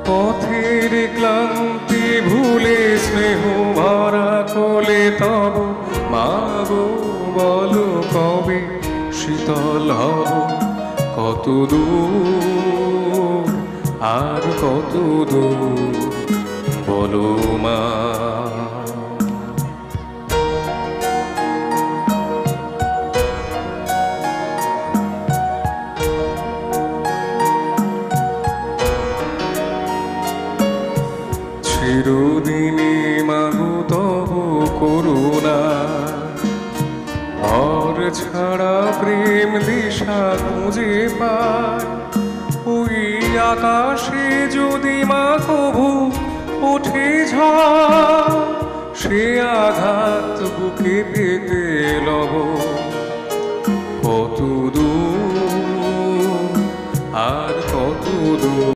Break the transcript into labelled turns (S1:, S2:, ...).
S1: পথের ক্লান্তি ভুলে স্নেহ ভরা কোলে তব মাগো বলো কবে শীতল হব কত দূর আর কত দূর বলো মা। চিরদিনই মাগো তব করুণা ঘর ছাড়া প্রেম দিশা খুঁজে পায় ওই আকাশে যদি মা কভু ওঠে ঝড় সে আঘাত বুকে পেতে লব কত দূর